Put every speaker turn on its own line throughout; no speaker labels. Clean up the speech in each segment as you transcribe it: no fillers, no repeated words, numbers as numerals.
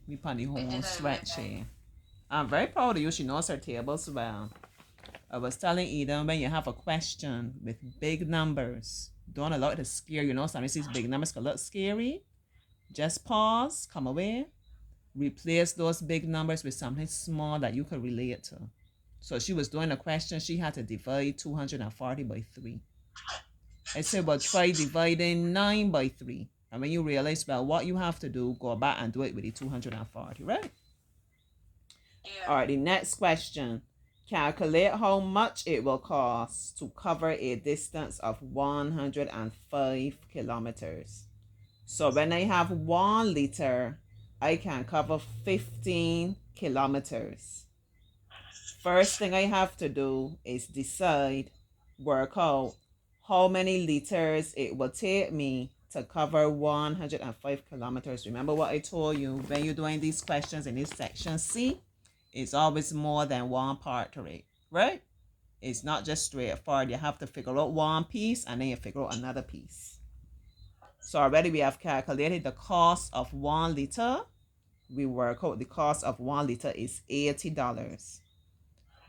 We on the
I did
home
that in my
stretch
time.
here. I'm very proud of you. She knows her tables well. I was telling Eden, when you have a question with big numbers, don't allow it to scare you. Sometimes these big numbers can look scary. Just pause, come away, replace those big numbers with something small that you could relate to. So she was doing a question, she had to divide 240 by 3. I said, well, try dividing 9 by 3. And when you realize, well, what you have to do, go back and do it with the 240, right?
Yeah.
All right, the next question. Calculate how much it will cost to cover a distance of 105 kilometers. So when I have 1 liter, I can cover 15 kilometers. First thing I have to do is decide, work out how many liters it will take me to cover 105 kilometers. Remember what I told you when you're doing these questions in this section C? It's always more than one part to it, right? It's not just straightforward. You have to figure out one piece and then you figure out another piece. So already we have calculated the cost of 1 liter. We work out the cost of 1 liter is $80.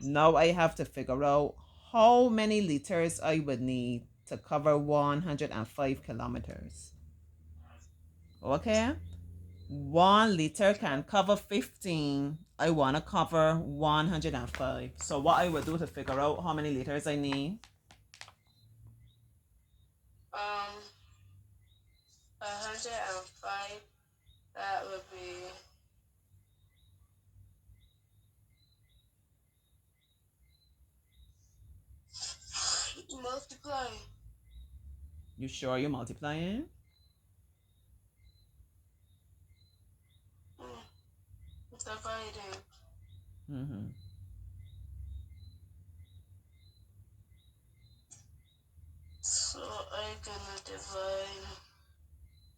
Now I have to figure out how many liters I would need to cover 105 kilometers. Okay? 1 liter can cover 15. I want to cover 105. So what I would do to figure out how many liters I need?
105. That would be multiply.
You sure you're multiplying?
Dividing.
Mm-hmm.
So I gonna divide.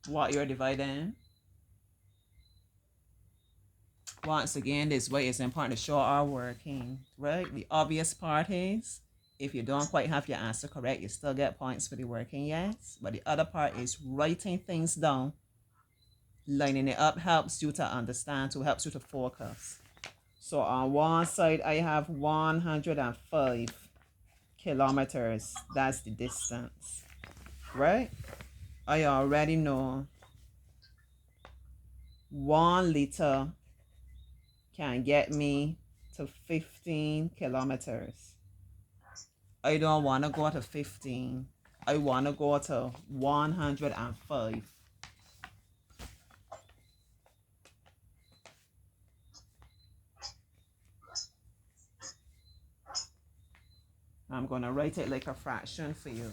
What you're dividing? Once again, this way it's important to show our working, right? The obvious part is, if you don't quite have your answer correct, you still get points for the working, yes. But the other part is writing things down. Lining it up helps you to understand, to helps you to focus. So on one side, I have 105 kilometers. That's the distance, right? I already know 1 liter can get me to 15 kilometers. I don't want to go to 15. I want to go to 105. I'm going to write it like a fraction for you.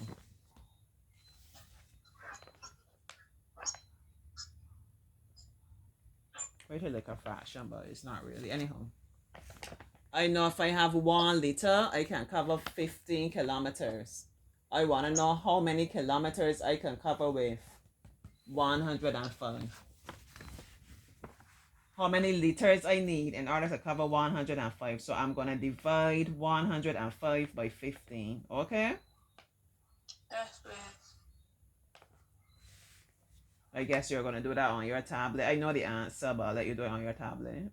Write it like a fraction, but it's not really. Anyhow, I know if I have 1 liter, I can cover 15 kilometers. I want to know how many kilometers I can cover with 105. How many liters I need in order to cover 105. So I'm going to divide 105 by 15. Okay?
Yes, please.
I guess you're going to do that on your tablet. I know the answer, but I'll let you do it on your tablet.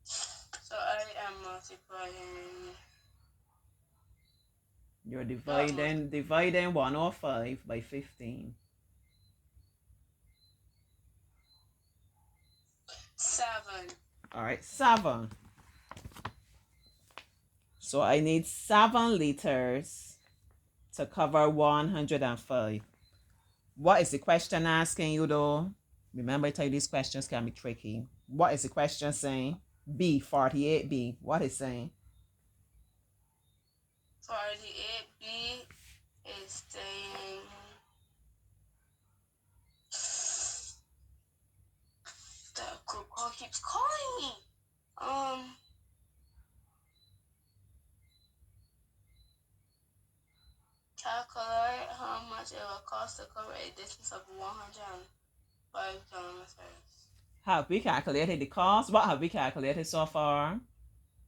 So I am multiplying.
You're dividing 105 by 15.
7.
All right, 7. So I need 7 liters to cover 105. What is the question asking you though? Remember, I tell you these questions can be tricky. What is the question saying? B, 48B. What is saying?
48B is saying the cocoa keeps calling me. Calculate how much it will cost to cover a distance of 105 kilometers.
Have we calculated the cost? What have we calculated so far?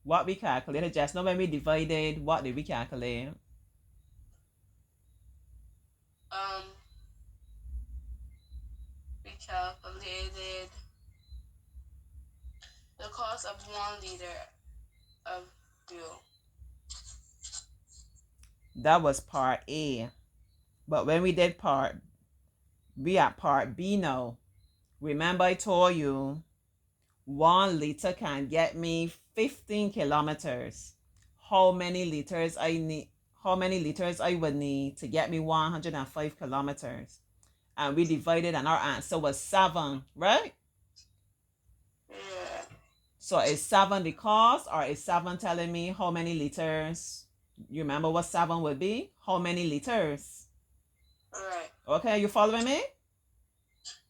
What we calculated just now when we divided, what did we calculate?
We calculated the cost of 1 liter of fuel.
That was part A. But when we did we at part B now. Remember I told you 1 liter can get me 15 kilometers. How many liters I need? How many liters I would need to get me 105 kilometers? And we divided, and our answer was 7, right?
Yeah.
So is 7 the cost, or is 7 telling me how many liters? You remember what 7 would be? How many liters?
Right.
Okay, you following me?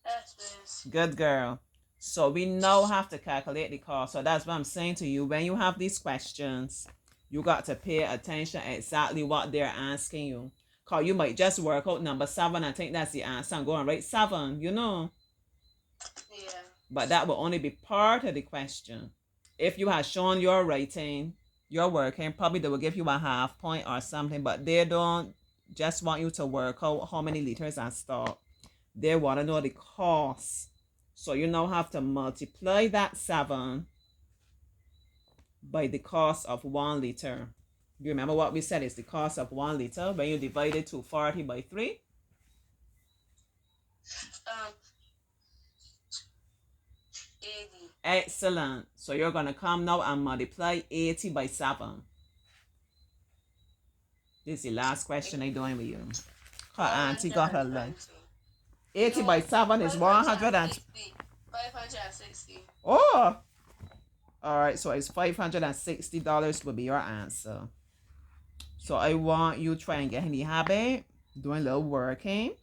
Yes, please.
Good girl. So we now have to calculate the cost. So that's what I'm saying to you. When you have these questions, you got to pay attention exactly what they're asking you. Because you might just work out number 7 and think that's the answer and go and write 7, you know.
Yeah.
But that will only be part of the question. If you had shown your writing, your working, probably they will give you a half point or something, but they don't just want you to work out how many liters and stop. They want to know the cost. So you now have to multiply that 7 by the cost of 1 liter. You remember what we said is the cost of 1 liter when you divide it to 40 by 3?
Um, 80.
Excellent. So you're going to come now and multiply 80 by 7. This is the last question I'm doing with you. Her auntie got her lunch. 80 by 7 is 100 and...
560.
Oh! Alright, so it's $560 will be your answer. So I want you to try and get in the habit, doing a little working.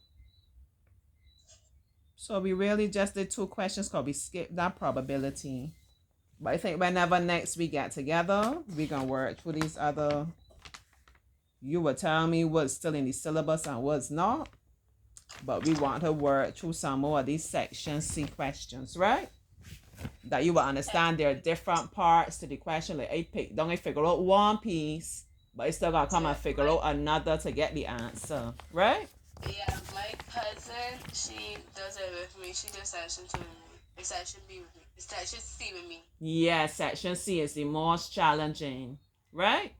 So we really just did 2 questions because we skipped that probability. But I think whenever next we get together, we're going to work through these other... You will tell me what's still in the syllabus and what's not. But we want to work through some more of these section C questions, right? That you will understand there are different parts to the question. Like I figure out one piece, but I still gotta come and figure out another to get the answer, right?
Yeah, my cousin, she does it with me. She does section 2 with me. Section B with me. Section C with me.
Yeah, section C is the most challenging, right?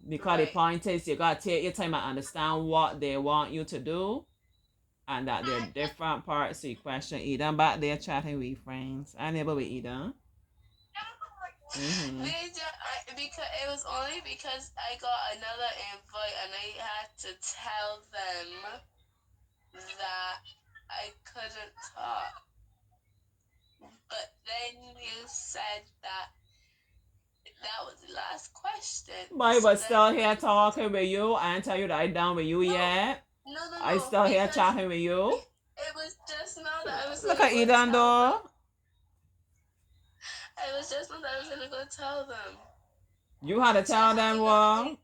Because the point is you gotta take your time and understand what they want you to do. And that there are different parts to your question. Eden back there chatting with friends. I never with Eden. Mm-hmm.
Because it was only because I got another invite and I had to tell them that I couldn't talk. But then you said that was the last question.
But I was still here talking with you. I didn't tell you that I'm done with you yet.
No.
I still here chatting with you.
It was just now that I was
Look at Eden though.
It was just now that I was gonna go tell them.
You had to tell them what?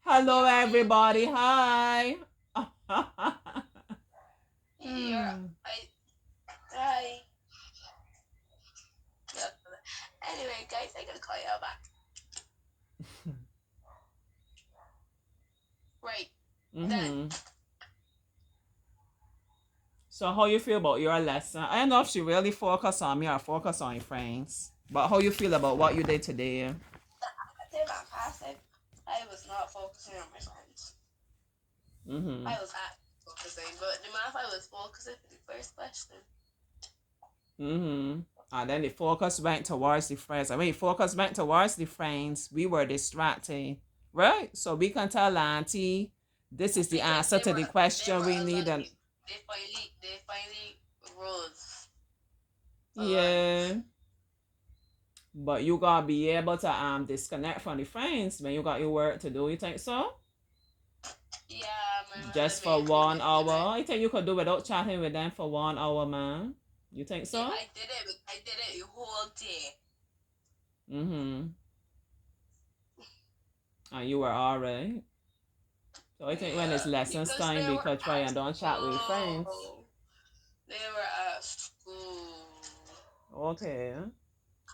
Hello everybody. Hi.
Hi. Anyway, guys, I gotta call you back. Right.
Mm-hmm. So how you feel about your lesson? I don't know if she really focused on me or focused on your friends. But how you feel about what you did today?
I did my passive. I was not focusing on my friends.
Mm-hmm.
I was focusing, but the math I was focusing for the first question.
Mm-hmm. And then the focus went towards the friends. And when the focus went towards the friends, we were distracted. Right? So we can tell Auntie this is the answer to the question we need. And
they finally rose.
Yeah. But you gotta be able to disconnect from the friends when you got your work to do. You think so?
Yeah.
Just for 1 hour. I think you could do without chatting with them for 1 hour, man. You think so?
Yeah, I did it the whole day.
Mm-hmm. And you were alright. So I think when it's lessons time, we could try and don't chat with friends.
They were at school.
Okay.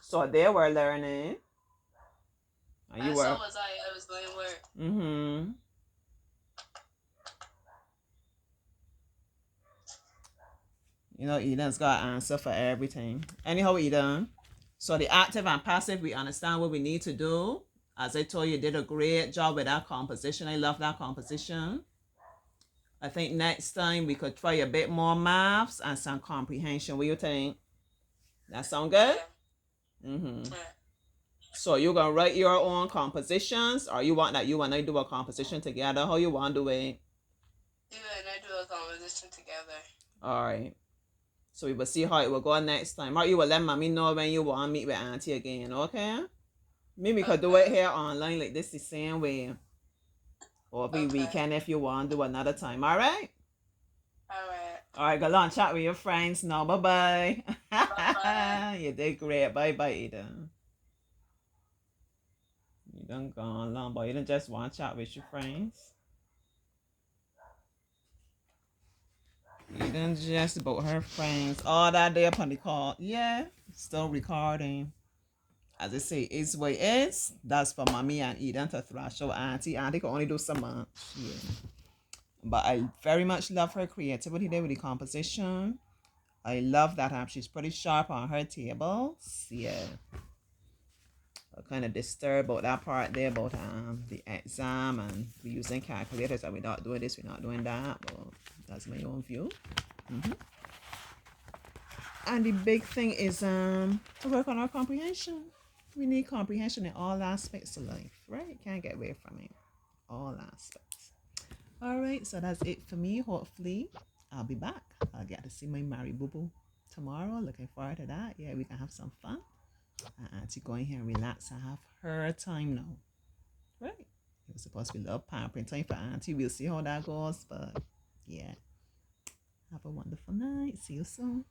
So they were learning. And you were.
So was I. I was going to work.
Mm-hmm. You know, Eden's got an answer for everything. Anyhow, Eden. So the active and passive, we understand what we need to do. As I told you, you did a great job with that composition. I love that composition. I think next time we could try a bit more maths and some comprehension. What do you think? That sound good?
Yeah.
Mm-hmm.
Yeah.
So you're gonna write your own compositions, or you want to do a composition together? How you want to do it?
You and I do a composition together.
All right. So we will see how it will go next time. Or you will let mommy know when you want to meet with auntie again, okay? Maybe we could do it
Okay.
here online like this the same way. Or every
Okay.
weekend if you want to do another time. All right?
All right.
All right, go on, chat with your friends now. Bye-bye.
Bye-bye.
You did great. Bye-bye, Eden. You done gone long, but you didn't just want to chat with your friends. You done just about her friends all that day upon the call. Yeah, still recording. As I say, it's what it is. That's for mommy and Eden to thrash out auntie. Auntie can only do so much. Yeah. But I very much love her creativity there with the composition. I love that she's pretty sharp on her tables. Yeah. I kind of disturbed about that part there about the exam and we using calculators and we're not doing this, we're not doing that. Well, that's my own view. Mm-hmm. And the big thing is to work on our comprehension. We need comprehension in all aspects of life, right? Can't get away from it. All aspects. All right, so that's it for me. Hopefully, I'll be back. I'll get to see my Mary Boo Boo tomorrow. Looking forward to that. Yeah, we can have some fun. Auntie go in here and relax and have her time now. Right? It was supposed to be love pampering time for Auntie. We'll see how that goes. But yeah, have a wonderful night. See you soon.